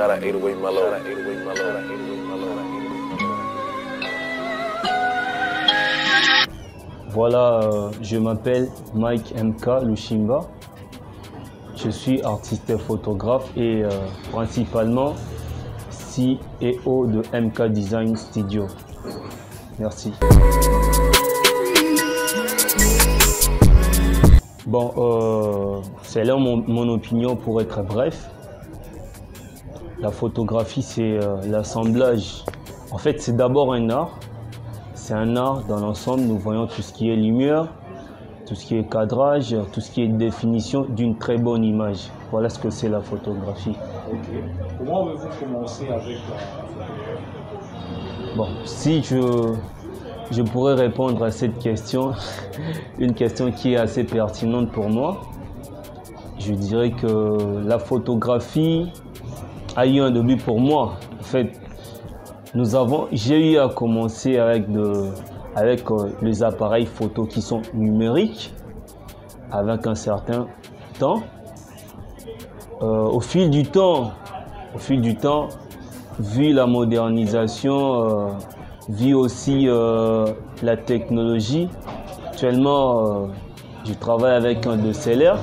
Shout out 808 Mellow. Voilà, je m'appelle Mike MK Lushimba. Je suis artiste et photographe et principalement CEO de MK Design Studio. Merci. Bon, c'est là mon opinion pour être bref. La photographie, c'est l'assemblage. En fait, c'est d'abord un art. C'est un art dans l'ensemble. Nous voyons tout ce qui est lumière, tout ce qui est cadrage, tout ce qui est définition d'une très bonne image. Voilà ce que c'est la photographie. Ok. Comment avez-vous commencé avec la photographie? Bon, si je pourrais répondre à cette question, une question qui est assez pertinente pour moi, je dirais que la photographie a eu un début pour moi. En fait, j'ai eu à commencer avec les appareils photo qui sont numériques, avec un certain temps. Au fil du temps, vu la modernisation, vu aussi la technologie, actuellement, je travaille avec un DSLR,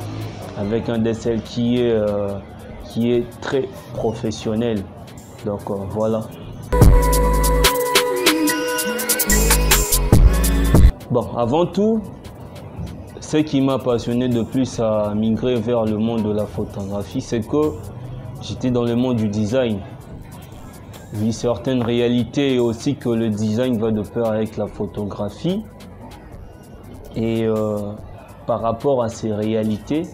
avec un DSLR qui est très professionnel. Donc voilà. Bon, avant tout, ce qui m'a passionné de plus à migrer vers le monde de la photographie, c'est que j'étais dans le monde du design. Vu certaines réalités et aussi que le design va de pair avec la photographie. Et par rapport à ces réalités,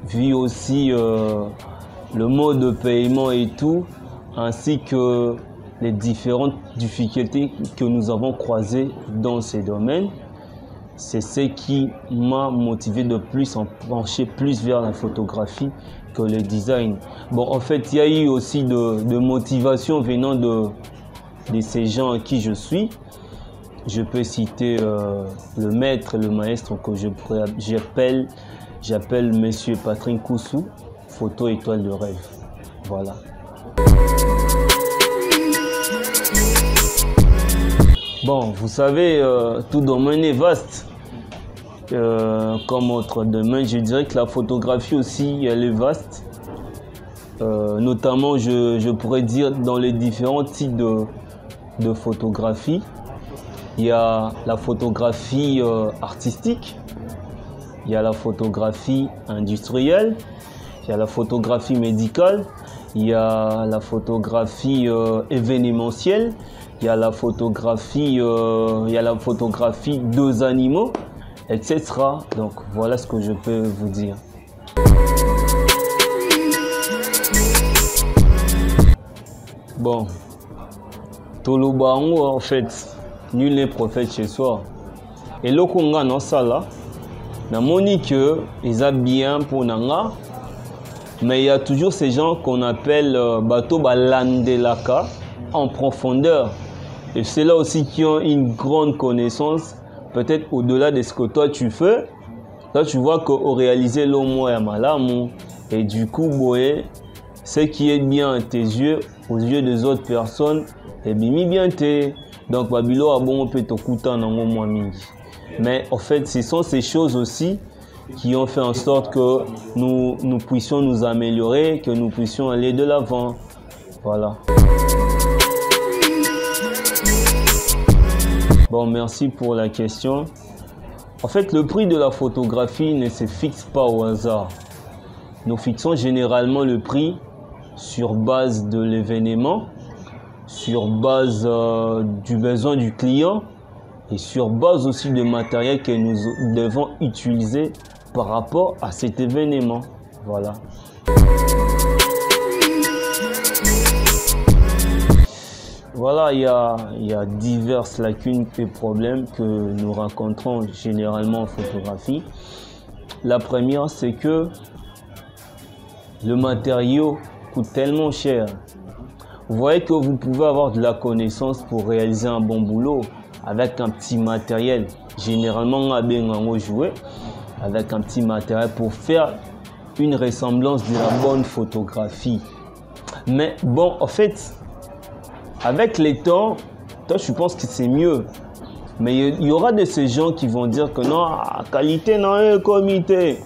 vu aussi le mode de paiement et tout, ainsi que les différentes difficultés que nous avons croisées dans ces domaines, c'est ce qui m'a motivé de plus en pencher plus vers la photographie que le design. Bon, en fait, il y a eu aussi de motivation venant de ces gens à qui je suis. Je peux citer le maître, le maestro que j'appelle Monsieur Patrick Koussou, photo étoile de rêve. Voilà. Bon, vous savez, tout domaine est vaste. Comme autre domaine, je dirais que la photographie aussi, elle est vaste. Notamment, je pourrais dire dans les différents types de photographie. Il y a la photographie artistique, il y a la photographie industrielle, il y a la photographie médicale, il y a la photographie événementielle, il y a la photographie deux animaux, etc. Donc voilà ce que je peux vous dire. Bon, Tolobango en fait, nul n'est prophète chez soi. Et le Conga dans ça là, na monique ils a bien pour nanga, mais il y a toujours ces gens qu'on appelle bateau balandelaka en profondeur. Et c'est là aussi qui ont une grande connaissance, peut-être au-delà de ce que toi tu fais. Là tu vois qu'au réaliser l'homme est malamu. Et du coup, boé, ce qui est bien à tes yeux, aux yeux des autres personnes, est bien t'es. Donc Babilo a bon peut te coûter en moins mingi. Mais en fait, ce sont ces choses aussi qui ont fait en sorte que nous puissions nous améliorer, que nous puissions aller de l'avant. Voilà. Bon, merci pour la question. En fait, le prix de la photographie ne se fixe pas au hasard. Nous fixons généralement le prix sur base de l'événement, sur base du besoin du client et sur base aussi du matériel que nous devons utiliser par rapport à cet événement. Voilà. Voilà, il y a diverses lacunes et problèmes que nous rencontrons généralement en photographie. La première, c'est que le matériau coûte tellement cher. Vous voyez que vous pouvez avoir de la connaissance pour réaliser un bon boulot avec un petit matériel. Généralement, on a bien joué avec un petit matériel pour faire une ressemblance de la bonne photographie. Mais bon, en fait, avec les temps, toi, je pense que c'est mieux. Mais il y aura de ces gens qui vont dire que non, qualité non est comité.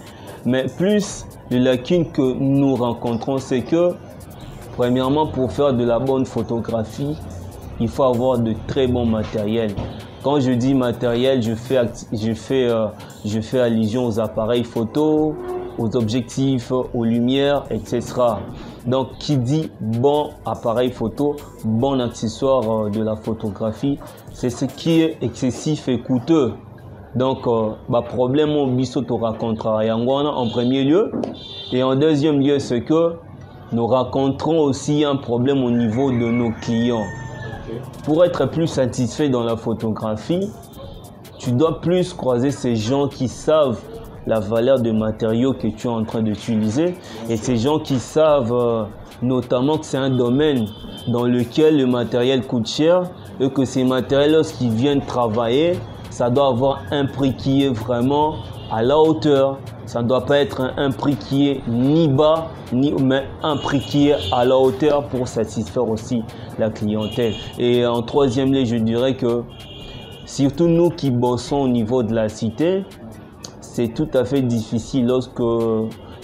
Mais plus les lacunes que nous rencontrons, c'est que, premièrement, pour faire de la bonne photographie, il faut avoir de très bons matériels. Quand je dis matériel, je fais allusion aux appareils photo, aux objectifs, aux lumières, etc. Donc, qui dit bon appareil photo, bon accessoire de la photographie, c'est ce qui est excessif et coûteux. Donc, problème au biso te racontera en premier lieu. Et en deuxième lieu, c'est que nous rencontrons aussi un problème au niveau de nos clients. Pour être plus satisfait dans la photographie, tu dois plus croiser ces gens qui savent la valeur des matériaux que tu es en train d'utiliser et ces gens qui savent notamment que c'est un domaine dans lequel le matériel coûte cher et que ces matériels, lorsqu'ils viennent travailler, ça doit avoir un prix qui est vraiment à la hauteur. Ça ne doit pas être un prix qui est ni bas, mais un prix qui est à la hauteur pour satisfaire aussi la clientèle. Et en troisième lieu, je dirais que surtout nous qui bossons au niveau de la cité, c'est tout à fait difficile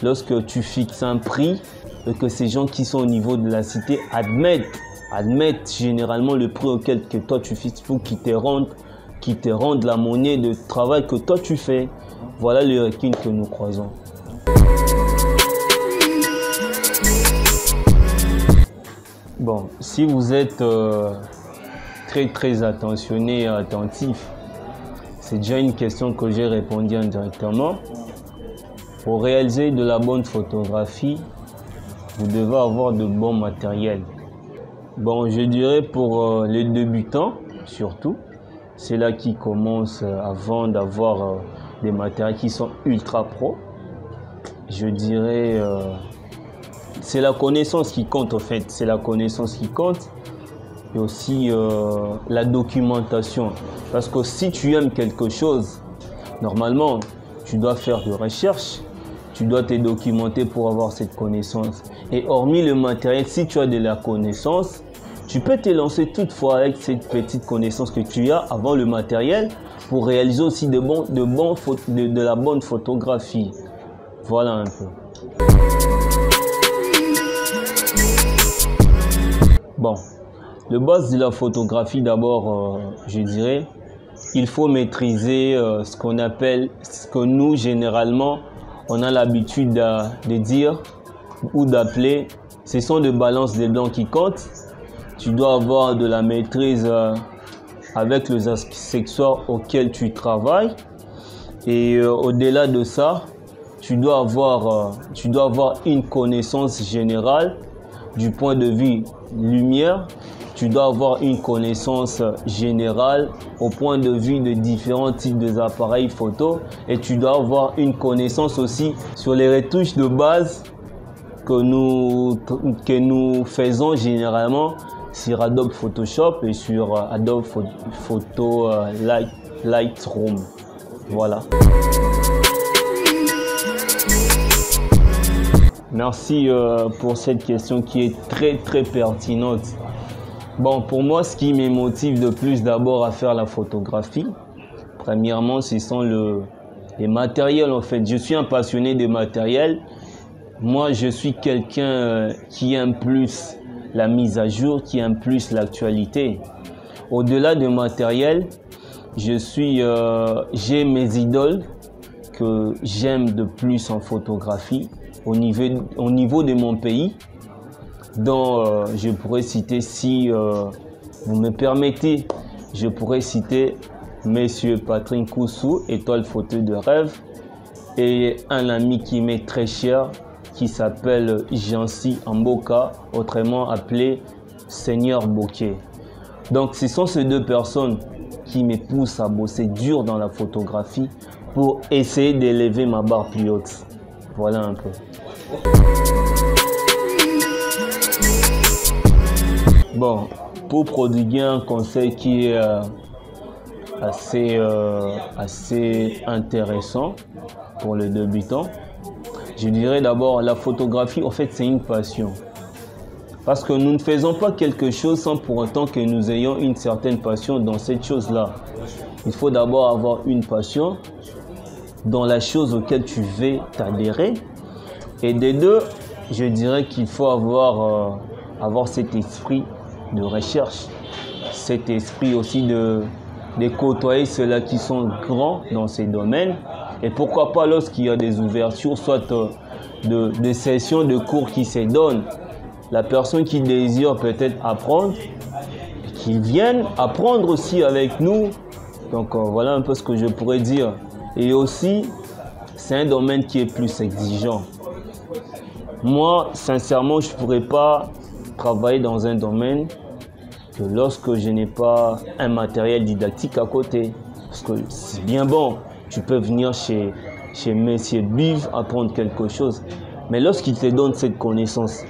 lorsque tu fixes un prix et que ces gens qui sont au niveau de la cité admettent généralement le prix auquel que toi tu fixes pour qu'ils te rendent la monnaie de travail que toi tu fais. Voilà les lacunes que nous croisons. Bon, si vous êtes très attentionné et attentif, c'est déjà une question que j'ai répondu indirectement. Pour réaliser de la bonne photographie, vous devez avoir de bons matériels. Bon, je dirais pour les débutants surtout, c'est là qui commence avant d'avoir des matériels qui sont ultra pro. Je dirais c'est la connaissance qui compte en fait, c'est la connaissance qui compte et aussi la documentation. Parce que si tu aimes quelque chose, normalement, tu dois faire de recherche, tu dois te documenter pour avoir cette connaissance. Et hormis le matériel, si tu as de la connaissance, tu peux te lancer toutefois avec cette petite connaissance que tu as avant le matériel pour réaliser aussi de la bonne photographie. Voilà un peu. Bon, le base de la photographie d'abord, je dirais, il faut maîtriser ce que nous généralement, on a l'habitude de dire ou d'appeler, ce sont des balances des blancs qui comptent. Tu dois avoir de la maîtrise avec les accessoires auxquels tu travailles. Et au-delà de ça, tu dois avoir une connaissance générale du point de vue lumière. Tu dois avoir une connaissance générale au point de vue de différents types d'appareils photo. Et tu dois avoir une connaissance aussi sur les retouches de base que nous faisons généralement sur Adobe Photoshop et sur Adobe Photo Lightroom. Voilà. Merci pour cette question qui est très pertinente. Bon, pour moi, ce qui me motive de plus d'abord à faire la photographie, premièrement, ce sont les matériels en fait. Je suis un passionné des matériels. Moi, je suis quelqu'un qui aime plus la mise à jour, qui aime plus l'actualité. Au-delà du matériel, j'ai mes idoles que j'aime de plus en photographie au niveau de mon pays, dont je pourrais citer, si vous me permettez, je pourrais citer Monsieur Patrick Koussou, étoile photo de rêve, et un ami qui m'est très cher, qui s'appelle Jancy Amboka, autrement appelé Seigneur Bokeh. Donc ce sont ces deux personnes qui me poussent à bosser dur dans la photographie pour essayer d'élever ma barre plus haute. Voilà un peu. Bon, pour prodiguer un conseil qui est assez intéressant pour les débutants, je dirais d'abord la photographie, en fait, c'est une passion. Parce que nous ne faisons pas quelque chose sans pour autant que nous ayons une certaine passion dans cette chose-là. Il faut d'abord avoir une passion dans la chose auquel tu veux t'adhérer. Et des deux, je dirais qu'il faut avoir cet esprit de recherche, cet esprit aussi de côtoyer ceux-là qui sont grands dans ces domaines. Et pourquoi pas lorsqu'il y a des ouvertures, soit de sessions de cours qui se donnent, la personne qui désire peut-être apprendre, qu'il vienne apprendre aussi avec nous. Donc voilà un peu ce que je pourrais dire. Et aussi, c'est un domaine qui est plus exigeant. Moi, sincèrement, je ne pourrais pas travailler dans un domaine que lorsque je n'ai pas un matériel didactique à côté. Parce que c'est bien bon, tu peux venir chez Monsieur Biv apprendre quelque chose. Mais lorsqu'il te donne cette connaissance,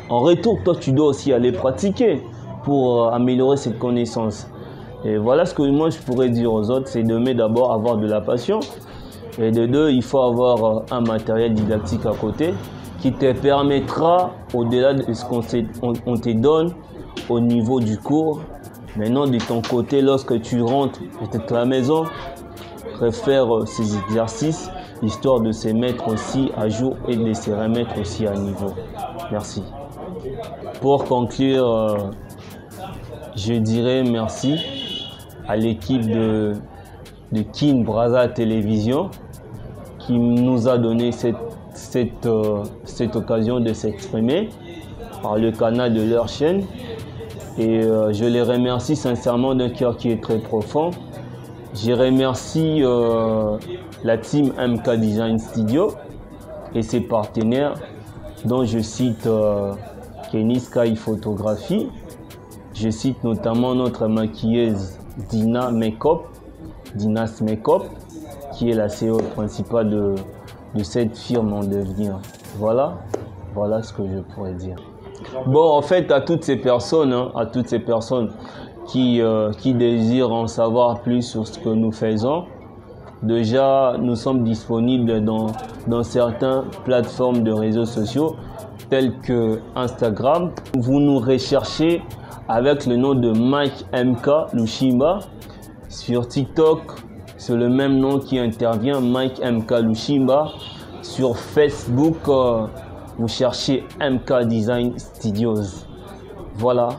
en retour, toi, tu dois aussi aller pratiquer pour améliorer cette connaissance. Et voilà ce que moi, je pourrais dire aux autres, c'est de d'abord avoir de la passion. Et de deux, il faut avoir un matériel didactique à côté qui te permettra, au-delà de ce qu'on te donne au niveau du cours, maintenant de ton côté, lorsque tu rentres peut-être à la maison, refaire ces exercices, histoire de se mettre aussi à jour et de se remettre aussi à niveau. Merci. Pour conclure, je dirais merci à l'équipe de Kin Brazza Télévision qui nous a donné cette occasion de s'exprimer par le canal de leur chaîne. Et je les remercie sincèrement d'un cœur qui est très profond. Je remercie la team MK Design Studio et ses partenaires, dont je cite Kenny Sky Photographie. Je cite notamment notre maquilleuse Dina's Makeup, qui est la CEO principale de cette firme en devenir. Voilà ce que je pourrais dire. Bon, en fait, à toutes ces personnes, qui désirent en savoir plus sur ce que nous faisons, déjà, nous sommes disponibles dans certaines plateformes de réseaux sociaux, telles que Instagram. Vous nous recherchez avec le nom de Mike MK Lushimba. Sur TikTok, c'est le même nom qui intervient, Mike MK Lushimba. Sur Facebook, vous cherchez MK Design Studios. Voilà.